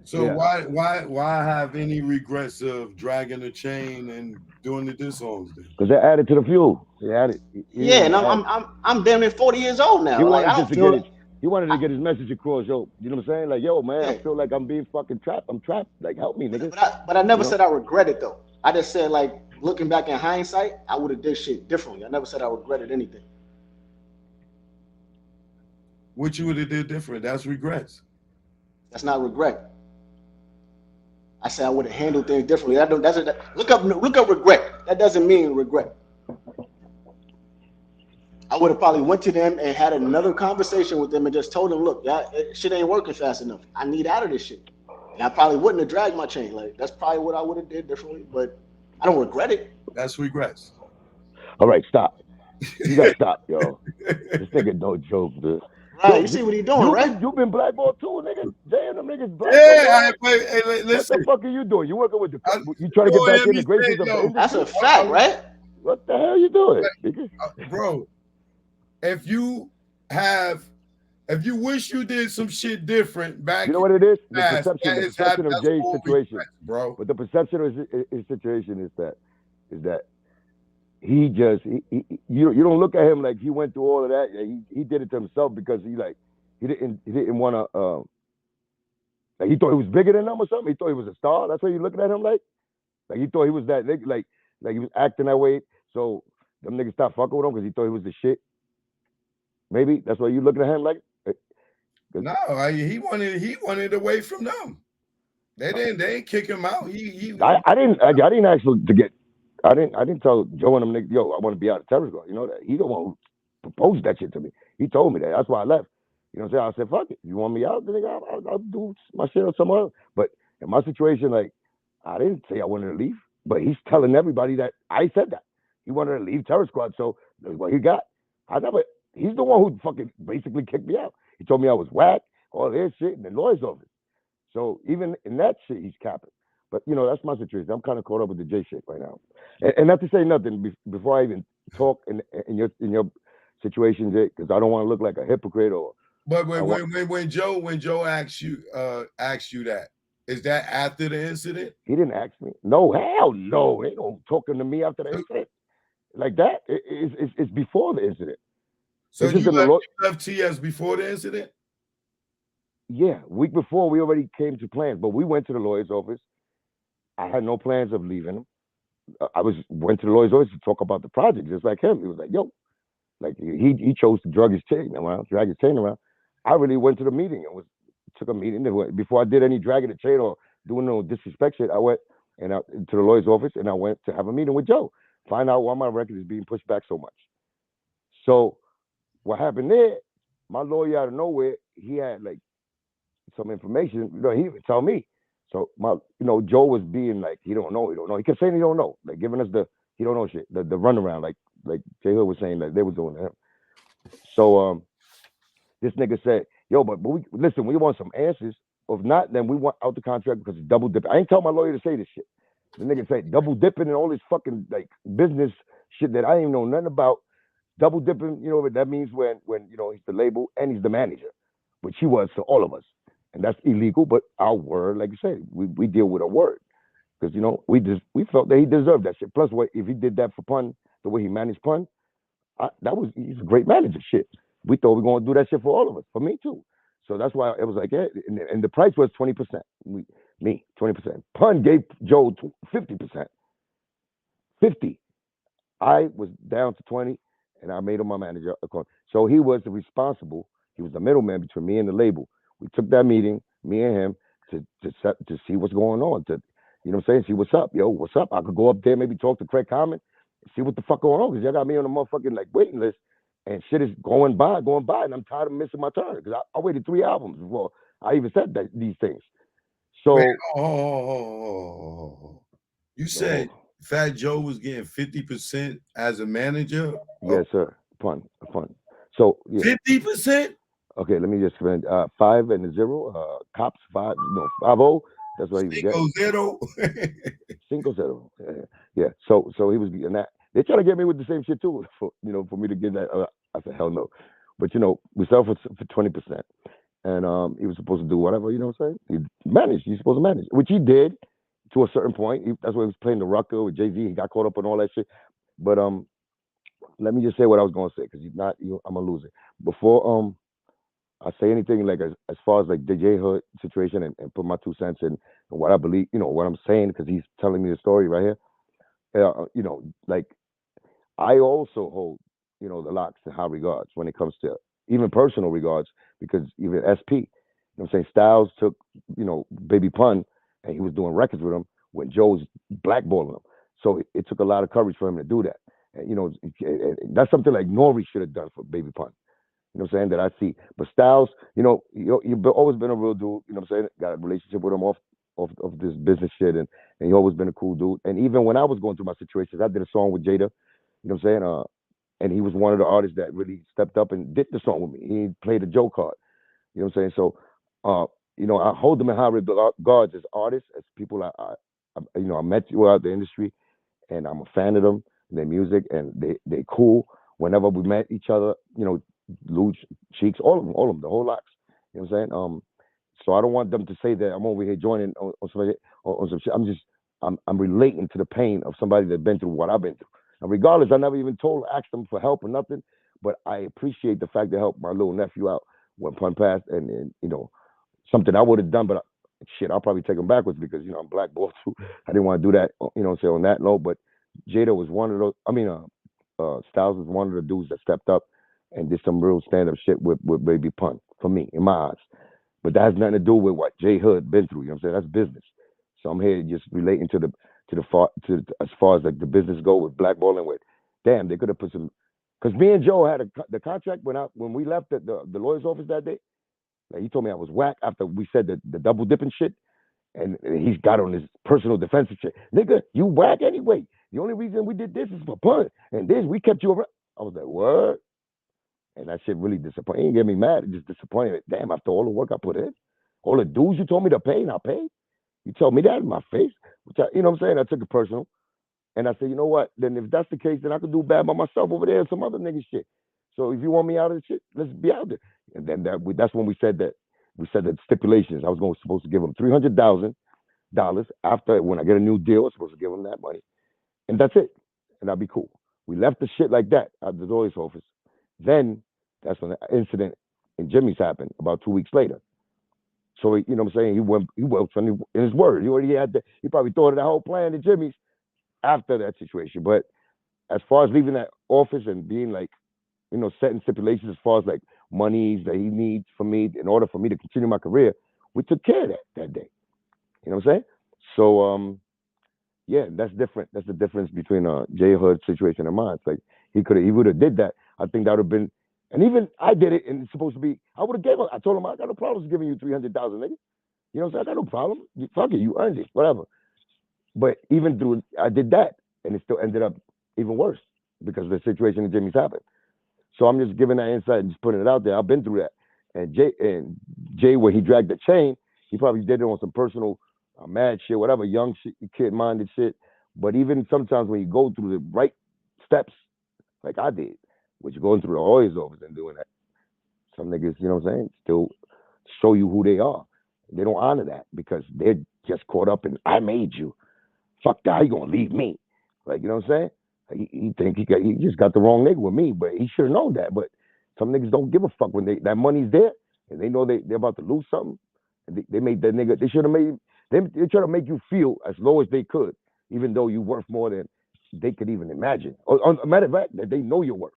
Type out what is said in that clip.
So why have any regrets of dragging the chain and doing the diss songs then? Because they added to the fuel. They added. He Yeah, didn't and add. I'm damn near 40 years old He now. Like I wanted just don't to get feel. it. He wanted to get his message across, yo. You know what I'm saying? Like, yo, man, I Yeah, feel like I'm being fucking trapped. I'm trapped. Like, help me, nigga. but I You never know? said I regret it though. I just said like looking back in hindsight, I would have did shit differently. I never said I regretted anything. What you would have did different? That's regrets. That's not regret. I said I would have handled things differently. That don't, that's a, look up regret. That doesn't mean regret. I would have probably went to them and had another conversation with them and just told them, look, y'all, shit ain't working fast enough. I need out of this shit. And I probably wouldn't have dragged my chain. Like that's probably what I would have did differently. But I don't regret it. That's regrets. All right, stop. You gotta stop, yo. This nigga no joke, dude. Right? Yo, You see what he doing, right? you've been blackballed too, nigga. Damn, them niggas blackballed Yeah, your ass. hey, What the listen. fuck are you doing? You working with the? I, You trying to you get don't back hear in me the say graces of the no. That's industry? a fact, right? What the hell you doing, nigga? Bro. If you have, if you wish you did some shit different You back know in what it is? the past, that The is hap- perception of that's Jay's all situation. regrets, bro. But the perception of his situation is that he just you don't look at him like he went through all of that. Yeah, he did it to himself because he didn't want to like he thought he was bigger than them or something. He thought he was a star. That's why you looking at him like he thought he was that nigga, like he was acting that way. So them niggas stopped fucking with him because he thought he was the shit. Maybe that's why you looking at him like. No, he wanted away from them. They didn't kick him out. I didn't ask to get. I didn't tell Joe and them niggas, yo, I want to be out of terror squad. You know that he the one who proposed that shit to me. He told me that. That's why I left. You know what I'm saying? I said, fuck it. You want me out? Then I'll do my shit or somewhere else. But in my situation, like, I didn't say I wanted to leave, but he's telling everybody that I said that he wanted to leave terror squad. So that's what he got. I never. He's the one who fucking basically kicked me out. He told me I was whack, all this shit, in the lawyer's office. So even in that shit, he's capping. But you know, that's my situation. I'm kind of caught up with the J shit right now, and not to say nothing before I even talk in your situation, Jay, because I don't want to look like a hypocrite or But I want. when Joe asks you that, is that after the incident? He didn't ask me. No, hell no. Ain't no talking to me after the So, incident like that. It's before the incident. so It's just you in the left law. you left TS before the incident? Yeah, week before we already came to plans, but we went to the lawyer's office. I had no plans of leaving him. I went to the lawyer's office to talk about the project, just like him. He was like, "Yo, like he chose to drag his chain around. I really went to the meeting and took a meeting before I did any dragging the chain or doing no disrespect shit. I went to the lawyer's office and I went to have a meeting with Joe, find out why my record is being pushed back so much. So what happened there? My lawyer out of nowhere, he had like some information. You know, he even told me. So Joe was being like, he don't know. He kept saying he don't know, like giving us the he don't know shit, the runaround, like Jay Hood was saying that they was doing to him. So this nigga said, yo, but we listen, we want some answers. If not, then we want out the contract because it's double dipping. I ain't tell my lawyer to say this shit. The nigga said double dipping and all this fucking like business shit that I ain't know nothing about. Double dipping, that means when he's the label and he's the manager, which he was to all of us. And that's illegal, but our word, like you said, we deal with a word. Because we felt that he deserved that shit. Plus, if he did that for Pun, the way he managed Pun, he's a great manager. Shit, we thought we were gonna do that shit for all of us, for me too. So that's why it was like, yeah, and the price was 20%. Me 20%. Pun gave Joe 50%. 50. I was down to 20, and I made him my manager. So he was responsible. He was the middleman between me and the label. We took that meeting, me and him, to see what's going on. See what's up, yo, what's up. I could go up there, maybe talk to Craig Common, see what the fuck going on, because y'all got me on a motherfucking like waiting list, and shit is going by, and I'm tired of missing my turn because I waited 3 albums before I even said these things. Wait, So, you said oh, Fat Joe was getting 50% as a manager? yes, sir, pun. So yeah, 50%? okay, let me just spend 5 and 0. Cops 5-0. That's what he was Cinco getting. zero? 5-0. Yeah. So he was getting that. They try to get me with the same shit too. For me to get that. I said hell no. But we sell for 20%. and he was supposed to do whatever, you know what I'm saying? He managed. He's supposed to manage, which he did to a certain point. That's why he was playing the rucker with Jay Z. He got caught up in all that shit. But let me just say what I was gonna say because I'm gonna lose it before I say anything like as far as like the J Hood situation and put my 2 cents in and what I believe, what I'm saying because he's telling me the story right here. Like I also hold, the locks in high regards when it comes to even personal regards because even SP, I'm saying Styles took, Baby Pun and he was doing records with him when Joe's blackballing him. So it took a lot of courage for him to do that. And, that's something like Nori should have done for Baby Pun. You know what I'm saying? That I see. But Styles, you've always been a real dude. You know what I'm saying? Got a relationship with him off this business shit, and he always been a cool dude. And even when I was going through my situations, I did a song with Jada. You know what I'm saying? And he was one of the artists that really stepped up and did the song with me. He played the Joe card. You know what I'm saying? So, I hold them in high regards as artists, as people I met throughout the industry, and I'm a fan of them, and their music, and they cool. Whenever we met each other, Luch, Cheeks, all of them, the whole lots. You know what I'm saying? So I don't want them to say that I'm over here joining on some shit. I'm relating to the pain of somebody that's been through what I've been through. And regardless, I never even asked them for help or nothing, but I appreciate the fact they helped my little nephew out when Pun passed, and something I would have done, but shit, I'll probably take him backwards because I'm blackballed too. I didn't want to do that, say on that note. But Jada was one of those. I mean, Styles was one of the dudes that stepped up and did some real stand up shit with Baby Pun for me in my eyes. But that has nothing to do with what J Hood been through. You know what I'm saying? That's business. So I'm here just relating to as far as like the business go with blackballing with. Damn, they could have put some. Because me and Joe had the contract when we left the lawyer's office that day. Like he told me I was whack after we said the double dipping shit, and he's got on his personal defensive shit. Nigga, you whack anyway. The only reason we did this is for Pun, and this we kept you around. I was like, what? And that shit really disappointed. It didn't get me mad. It just disappointed. Damn, after all the work I put in, all the dues you told me to pay, and I paid. You told me that in my face. You know what I'm saying? I took it personal. And I said, you know what? Then if that's the case, then I could do bad by myself over there and some other nigga shit. So if you want me out of the shit, let's be out there. And then that's when we said that. We said that stipulations. I was supposed to give him $300,000 after when I get a new deal. I was supposed to give him that money, and that's it. And I'd be cool. We left the shit like that at the lawyer's office. Then that's when the incident in Jimmy's happened about 2 weeks later. So you know what I'm saying? He went in his word. He already he probably thought of the whole plan to Jimmy's after that situation. But as far as leaving that office and being like, setting stipulations as far as like monies that he needs from me in order for me to continue my career, we took care of that day. You know what I'm saying? So yeah, that's different. That's the difference between J Hood's situation and mine. It's like he would have did that. I think that would have been, and even I did it, and it's supposed to be. I would have gave him. I told him I got no problems giving you 300,000, nigga. You know what I'm saying? I got no problem. Fuck it, you earned it, whatever. But even through, I did that, and it still ended up even worse because of the situation that Jimmy's happened. So I'm just giving that insight and just putting it out there. I've been through that. And Jay, where he dragged the chain, he probably did it on some personal mad shit, whatever, young shit, kid-minded shit. But even sometimes when you go through the right steps, like I did, which you're going through the lawyer's office and doing that, some niggas, you know what I'm saying, still show you who they are. They don't honor that because they're just caught up in, I made you. Fuck that, he gonna leave me. Like, you know what I'm saying? He think he just got the wrong nigga with me, but he should have known that. But some niggas don't give a fuck when that money's there and they know they're about to lose something. And they made that nigga. They should have made. They try to make you feel as low as they could, even though you worth more than they could even imagine. Or matter of fact, that they know you're worth.